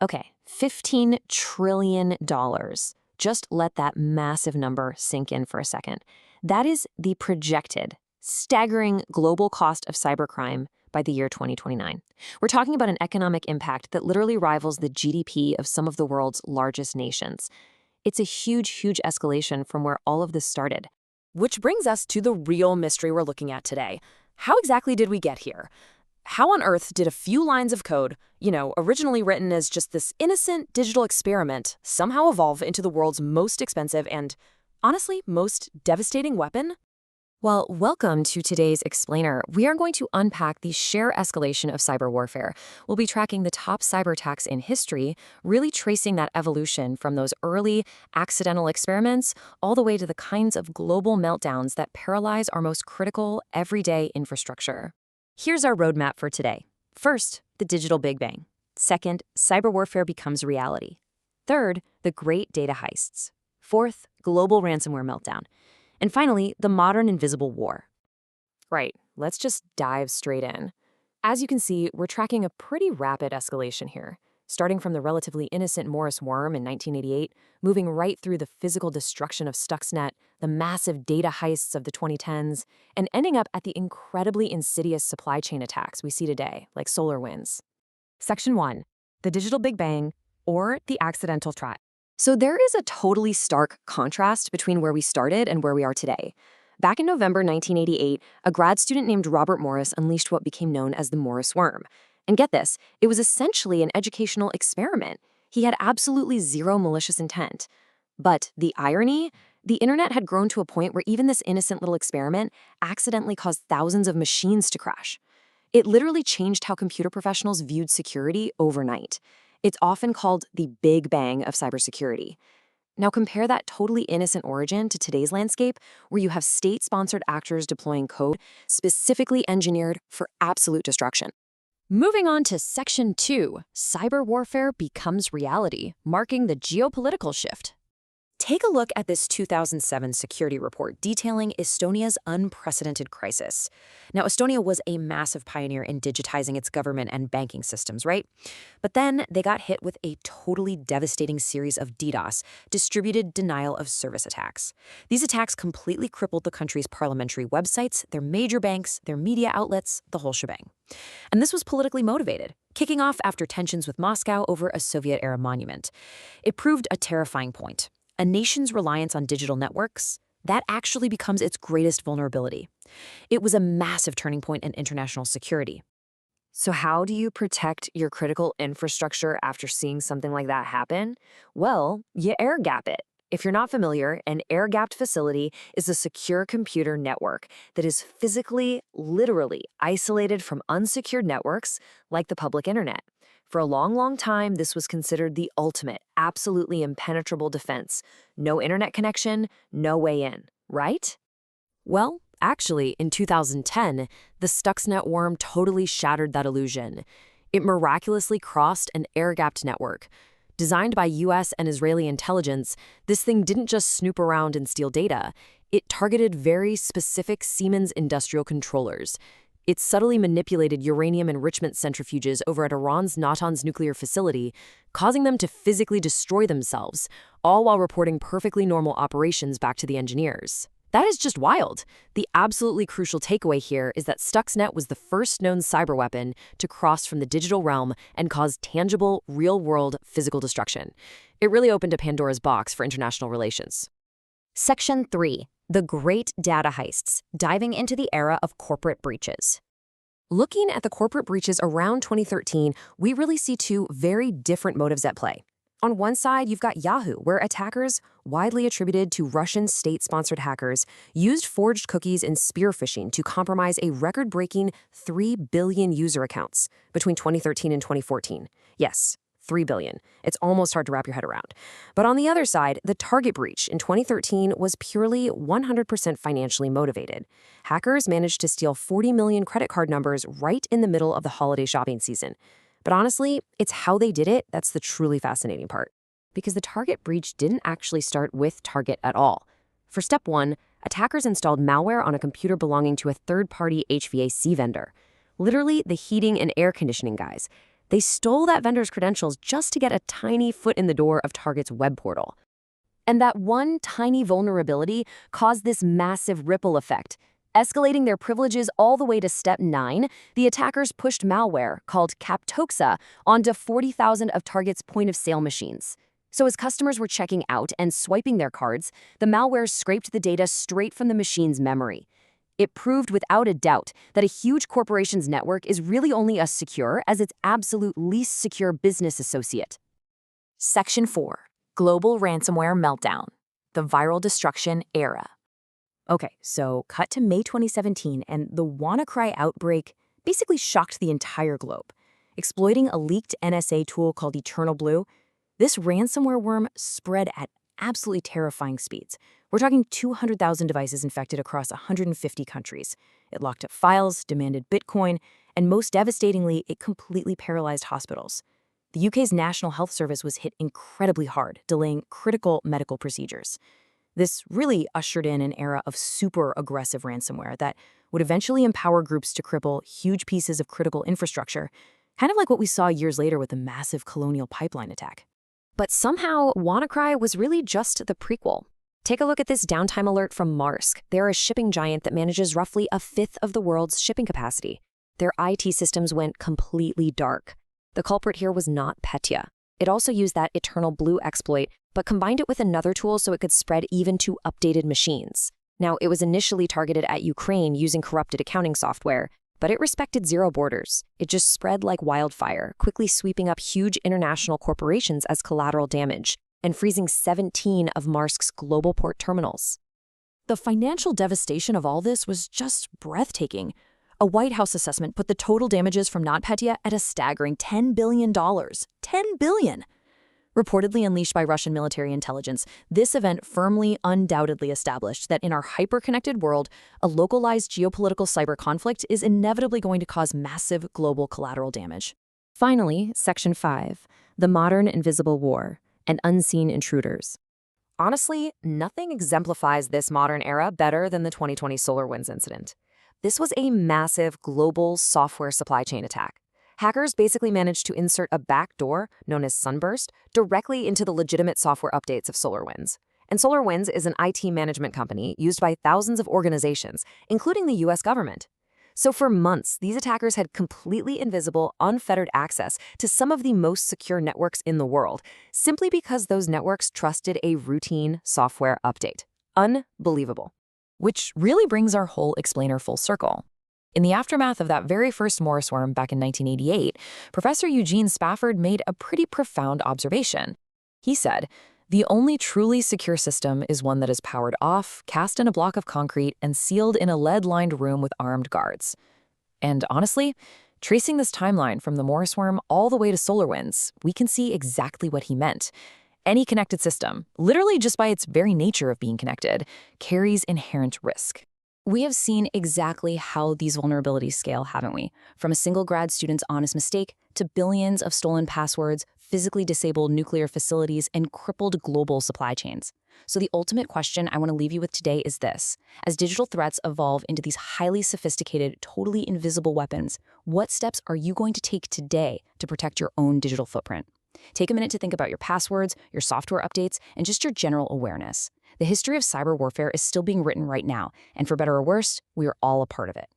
Okay, $15 trillion. Just let that massive number sink in for a second. That is the projected, staggering global cost of cybercrime by the year 2029. We're talking about an economic impact that literally rivals the GDP of some of the world's largest nations. It's a huge, huge escalation from where all of this started. Which brings us to the real mystery we're looking at today. How exactly did we get here? How on earth did a few lines of code, originally written as just this innocent digital experiment, somehow evolve into the world's most expensive and, honestly, most devastating weapon? Well, welcome to today's Explainer. We are going to unpack the sheer escalation of cyber warfare. We'll be tracking the top cyber attacks in history, really tracing that evolution from those early accidental experiments all the way to the kinds of global meltdowns that paralyze our most critical, everyday infrastructure. Here's our roadmap for today. First, the digital Big Bang. Second, cyber warfare becomes reality. Third, the great data heists. Fourth, global ransomware meltdown. And finally, the modern invisible war. Right, let's just dive straight in. As you can see, we're tracking a pretty rapid escalation here, starting from the relatively innocent Morris worm in 1988, moving right through the physical destruction of Stuxnet, the massive data heists of the 2010s, and ending up at the incredibly insidious supply chain attacks we see today, like SolarWinds. Section 1, the digital Big Bang, or the accidental threat. So there is a totally stark contrast between where we started and where we are today. Back in November 1988, a grad student named Robert Morris unleashed what became known as the Morris worm. And get this, it was essentially an educational experiment. He had absolutely zero malicious intent. But the irony? The internet had grown to a point where even this innocent little experiment accidentally caused thousands of machines to crash. It literally changed how computer professionals viewed security overnight. It's often called the Big Bang of cybersecurity. Now compare that totally innocent origin to today's landscape, where you have state-sponsored actors deploying code specifically engineered for absolute destruction. Moving on to Section 2, cyber warfare becomes reality, marking the geopolitical shift. Take a look at this 2007 security report detailing Estonia's unprecedented crisis. Now, Estonia was a massive pioneer in digitizing its government and banking systems, right? But then they got hit with a totally devastating series of DDoS, distributed denial of service attacks. These attacks completely crippled the country's parliamentary websites, their major banks, their media outlets, the whole shebang. And this was politically motivated, kicking off after tensions with Moscow over a Soviet-era monument. It proved a terrifying point. A nation's reliance on digital networks, that actually becomes its greatest vulnerability. It was a massive turning point in international security. So how do you protect your critical infrastructure after seeing something like that happen? Well, you air-gap it. If you're not familiar, an air-gapped facility is a secure computer network that is physically, literally isolated from unsecured networks like the public internet. For a long, long time, this was considered the ultimate, absolutely impenetrable defense. No internet connection, no way in, right? Well, actually, in 2010, the Stuxnet worm totally shattered that illusion. It miraculously crossed an air-gapped network. Designed by US and Israeli intelligence, this thing didn't just snoop around and steal data. It targeted very specific Siemens industrial controllers. It subtly manipulated uranium enrichment centrifuges over at Iran's Natanz nuclear facility, causing them to physically destroy themselves, all while reporting perfectly normal operations back to the engineers. That is just wild. The absolutely crucial takeaway here is that Stuxnet was the first known cyberweapon to cross from the digital realm and cause tangible, real-world physical destruction. It really opened a Pandora's box for international relations. Section 3. The Great Data Heists, diving into the era of corporate breaches. Looking at the corporate breaches around 2013, we really see two very different motives at play. On one side, you've got Yahoo, where attackers, widely attributed to Russian state-sponsored hackers, used forged cookies and spear phishing to compromise a record-breaking 3 billion user accounts between 2013 and 2014. Yes, 3 billion. It's almost hard to wrap your head around. But on the other side, the Target breach in 2013 was purely 100% financially motivated. Hackers managed to steal 40 million credit card numbers right in the middle of the holiday shopping season. But honestly, it's how they did it that's the truly fascinating part. Because the Target breach didn't actually start with Target at all. For step 1, attackers installed malware on a computer belonging to a third-party HVAC vendor. Literally the heating and air conditioning guys. They stole that vendor's credentials just to get a tiny foot in the door of Target's web portal. And that one tiny vulnerability caused this massive ripple effect. Escalating their privileges all the way to step 9, the attackers pushed malware, called Captoxa, onto 40,000 of Target's point-of-sale machines. So as customers were checking out and swiping their cards, the malware scraped the data straight from the machine's memory. It proved without a doubt that a huge corporation's network is really only as secure as its absolute least secure business associate. Section 4. Global Ransomware Meltdown. The Viral Destruction Era. Okay, so cut to May 2017, and the WannaCry outbreak basically shocked the entire globe. Exploiting a leaked NSA tool called Eternal Blue, this ransomware worm spread at absolutely terrifying speeds. We're talking 200,000 devices infected across 150 countries. It locked up files, demanded Bitcoin, and most devastatingly, it completely paralyzed hospitals. The UK's National Health Service was hit incredibly hard, delaying critical medical procedures. This really ushered in an era of super aggressive ransomware that would eventually empower groups to cripple huge pieces of critical infrastructure, kind of like what we saw years later with the massive Colonial Pipeline attack. But somehow, WannaCry was really just the prequel. Take a look at this downtime alert from Maersk. They're a shipping giant that manages roughly a fifth of the world's shipping capacity. Their IT systems went completely dark. The culprit here was not Petya. It also used that Eternal Blue exploit, but combined it with another tool so it could spread even to updated machines. Now, it was initially targeted at Ukraine using corrupted accounting software, but it respected zero borders. It just spread like wildfire, quickly sweeping up huge international corporations as collateral damage and freezing 17 of Maersk's global port terminals. The financial devastation of all this was just breathtaking. A White House assessment put the total damages from NotPetya at a staggering $10 billion. $10 billion! Reportedly unleashed by Russian military intelligence, this event firmly, undoubtedly established that in our hyper-connected world, a localized geopolitical cyber conflict is inevitably going to cause massive global collateral damage. Finally, Section 5, the modern invisible war and unseen intruders. Honestly, nothing exemplifies this modern era better than the 2020 SolarWinds incident. This was a massive global software supply chain attack. Hackers basically managed to insert a backdoor, known as Sunburst, directly into the legitimate software updates of SolarWinds. And SolarWinds is an IT management company used by thousands of organizations, including the US government. So for months, these attackers had completely invisible, unfettered access to some of the most secure networks in the world, simply because those networks trusted a routine software update. Unbelievable. Which really brings our whole explainer full circle. In the aftermath of that very first Morris worm back in 1988, Professor Eugene Spafford made a pretty profound observation. He said, "The only truly secure system is one that is powered off, cast in a block of concrete, and sealed in a lead-lined room with armed guards." And honestly, tracing this timeline from the Morris worm all the way to SolarWinds, we can see exactly what he meant. Any connected system, literally just by its very nature of being connected, carries inherent risk. We have seen exactly how these vulnerabilities scale, haven't we? From a single grad student's honest mistake to billions of stolen passwords, physically disabled nuclear facilities, and crippled global supply chains. So the ultimate question I want to leave you with today is this. As digital threats evolve into these highly sophisticated, totally invisible weapons, what steps are you going to take today to protect your own digital footprint? Take a minute to think about your passwords, your software updates, and just your general awareness. The history of cyber warfare is still being written right now, and for better or worse, we are all a part of it.